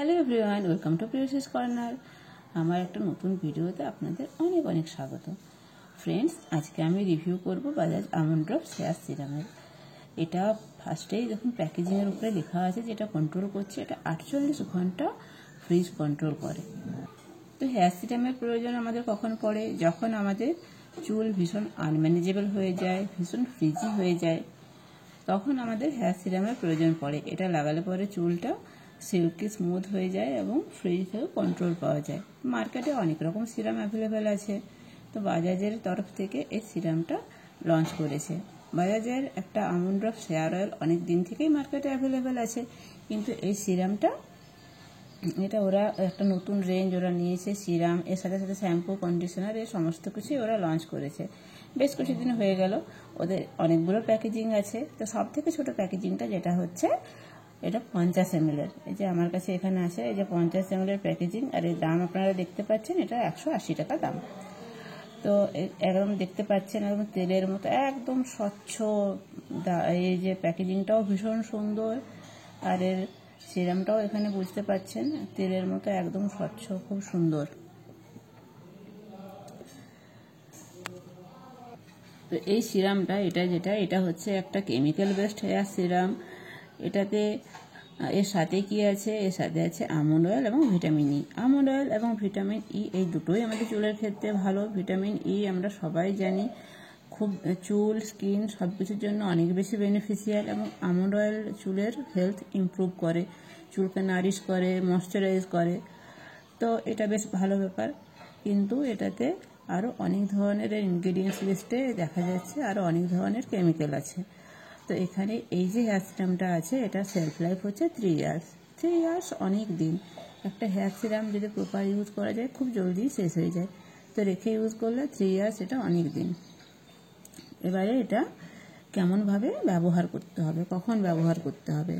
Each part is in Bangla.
হ্যালো এভরিওয়ান, ওয়েলকাম টু প্রিয়সিস কর্নার। আমার একটা নতুন ভিডিওতে আপনাদের অনেক অনেক স্বাগত। ফ্রেন্ডস, আজকে আমি রিভিউ করব বাজাজ আমন্ড ড্রপস হেয়ার সিরামের। এটা ফার্স্টেই দেখুন প্যাকেজিংয়ের উপরে লেখা আছে যেটা কন্ট্রোল করছে, এটা 48 ঘন্টা ফ্রিজ কন্ট্রোল করে। তো হেয়ার সিরামের প্রয়োজন আমাদের কখন পড়ে? যখন আমাদের চুল ভীষণ আনম্যানেজেবল হয়ে যায়, ভীষণ ফ্রিজি হয়ে যায়, তখন আমাদের হেয়ার সিরামের প্রয়োজন পড়ে। এটা লাগালে পরে চুলটা সিল্কি স্মুথ হয়ে যায় এবং ফ্রিজ থেকে কন্ট্রোল পাওয়া যায়। মার্কেটে অনেক রকম সিরাম অ্যাভেলেবেল আছে, তো বাজাজের তরফ থেকে এই সিরামটা লঞ্চ করেছে। বাজাজের একটা আমন্ড ড্রপস হেয়ার অয়েল অনেক দিন থেকেই মার্কেটে অ্যাভেলেবেল আছে, কিন্তু এই সিরামটা এটা ওরা একটা নতুন রেঞ্জ ওরা নিয়েছে। সিরাম এর সাথে সাথে শ্যাম্পু, কন্ডিশনার, এই সমস্ত কিছুই ওরা লঞ্চ করেছে। বেশ কিছুদিন হয়ে গেল। ওদের অনেকগুলো প্যাকেজিং আছে, তো সব থেকে ছোটো প্যাকেজিংটা যেটা হচ্ছে এটা 50 ml। এই যে আমার কাছে এখানে আছে, এই যে 50 ml প্যাকেজিং, আর এর দাম আপনারা দেখতে পাচ্ছেন, এটা 180 টাকা দাম। তো একদম দেখতে পাচ্ছেন একদম তেলের মতো, একদম স্বচ্ছ। এই যে প্যাকেজিংটাও ভীষণ সুন্দর, আর এর সিরামটাও এখানে বুঝতে পাচ্ছেন তেলের মতো একদম স্বচ্ছ, খুব সুন্দর। তো এই সিরামটা এটা হচ্ছে একটা কেমিক্যাল বেসড হেয়ার সিরাম। এটাতে এর সাথে কি আছে? এর সাথে আছে আমন্ড অয়েল এবং ভিটামিন ই। আমন্ড অয়েল এবং ভিটামিন ই এই দুটোই আমাদের চুলের ক্ষেত্রে ভালো। ভিটামিন ই আমরা সবাই জানি খুব চুল, স্কিন সব কিছুর জন্য অনেক বেশি বেনিফিশিয়াল, এবং আমন্ড অয়েল চুলের হেলথ ইমপ্রুভ করে, চুলকে নারিশ করে, ময়শ্চারাইজ করে। তো এটা বেশ ভালো ব্যাপার, কিন্তু এটাতে আরও অনেক ধরনের ইনগ্রেডিয়েন্টস লিস্টে দেখা যাচ্ছে আরও অনেক ধরনের কেমিক্যাল আছে। তো এখানে এই যে হেয়ার সিরামটা আছে, এটা সেলফ লাইফ হচ্ছে 3 ইয়ার্স। 3 ইয়ার্স অনেক দিন। একটা হেয়ার সিরাম যদি প্রপার ইউজ করা যায় খুব জলদি শেষ হয়ে যায়, তো রেখে ইউজ করলে 3 ইয়ার্স এটা অনেক দিন। এবারে এটা কেমনভাবে ব্যবহার করতে হবে, কখন ব্যবহার করতে হবে?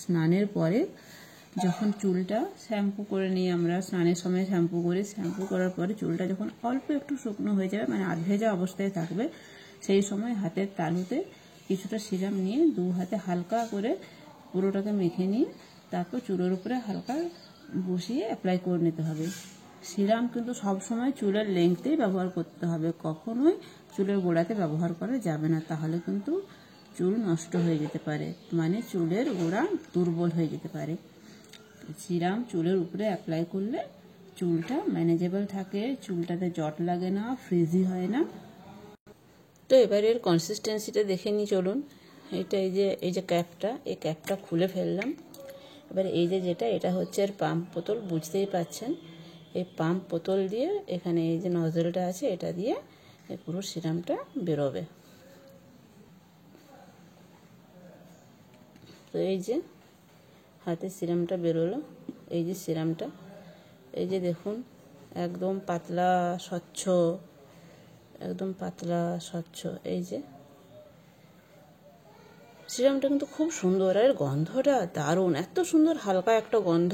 স্নানের পরে যখন চুলটা শ্যাম্পু করে নিই, আমরা স্নানের সময় শ্যাম্পু করি, শ্যাম্পু করার পরে চুলটা যখন অল্প একটু শুকনো হয়ে যাবে, মানে আধভেজা অবস্থায় থাকবে, সেই সময় হাতের তালুতে কিছুটা সিরাম নিয়ে 2 হাতে হালকা করে পুরোটাকে মেখে নিয়ে তারপর চুলের উপরে হালকা বসিয়ে অ্যাপ্লাই করে নিতে হবে। সিরাম কিন্তু সবসময় চুলের লেংথেই ব্যবহার করতে হবে, কখনোই চুলের গোড়াতে ব্যবহার করা যাবে না, তাহলে কিন্তু চুল নষ্ট হয়ে যেতে পারে, মানে চুলের গোড়া দুর্বল হয়ে যেতে পারে। সিরাম চুলের উপরে অ্যাপ্লাই করলে চুলটা ম্যানেজেবল থাকে, চুলটাতে জট লাগে না, ফ্রিজি হয় না। তো এবার এর কনসিস্টেন্সিটা দেখে নিই চলুন। এটা এই যে ক্যাপটা, এই ক্যাপটা খুলে ফেললাম। এবার এই যেটা এটা হচ্ছে এর পাম্প বোতল, বুঝতেই পাচ্ছেন। এই পাম্প বোতল দিয়ে এখানে এই যে নজলটা আছে, এটা দিয়ে এই পুরো সিরামটা বেরোবে। তো এই যে হাতে সিরামটা বেরোলো, এই যে সিরামটা, এই যে দেখুন একদম পাতলা স্বচ্ছ, একদম পাতলা স্বচ্ছ। এই যে সিরামটা কিন্তু খুব সুন্দর, আর গন্ধটা দারুণ, এত সুন্দর হালকা একটা গন্ধ।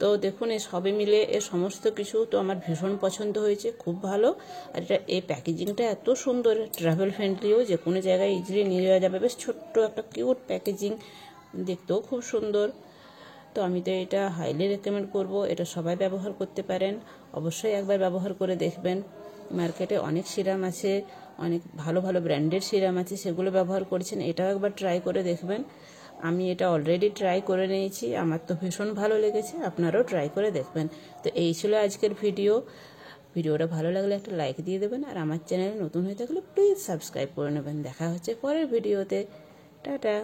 তো দেখুন এই সবে মিলে এর সমস্ত কিছু তো আমার ভীষণ পছন্দ হয়েছে, খুব ভালো। আর এটা এই প্যাকেজিংটা এত সুন্দর, ট্রাভেল ফ্রেন্ডলিও, যে কোনো জায়গায় ইজিলি নিয়ে যাওয়া যাবে। বেশ ছোট্ট একটা কিউট প্যাকেজিং, দেখতেও খুব সুন্দর। তো আমি তো এটা হাইলি রেকমেন্ড করব, এটা সবাই ব্যবহার করতে পারেন, অবশ্যই একবার ব্যবহার করে দেখবেন। মার্কেটে অনেক সিরাম আছে, অনেক ভালো ভালো ব্র্যান্ডের সিরাম আছে, সেগুলো ব্যবহার করছেন, এটাও একবার ট্রাই করে দেখবেন। আমি এটা অলরেডি ট্রাই করে নিয়েছি, আমার তো ভীষণ ভালো লেগেছে, আপনারাও ট্রাই করে দেখবেন। তো এই ছিল আজকের ভিডিওটা ভালো লাগলে একটা লাইক দিয়ে দেবেন, আর আমার চ্যানেলে নতুন হয়ে থাকলে প্লিজ সাবস্ক্রাইব করে নেবেন। দেখা হচ্ছে পরের ভিডিওতে। টাটা।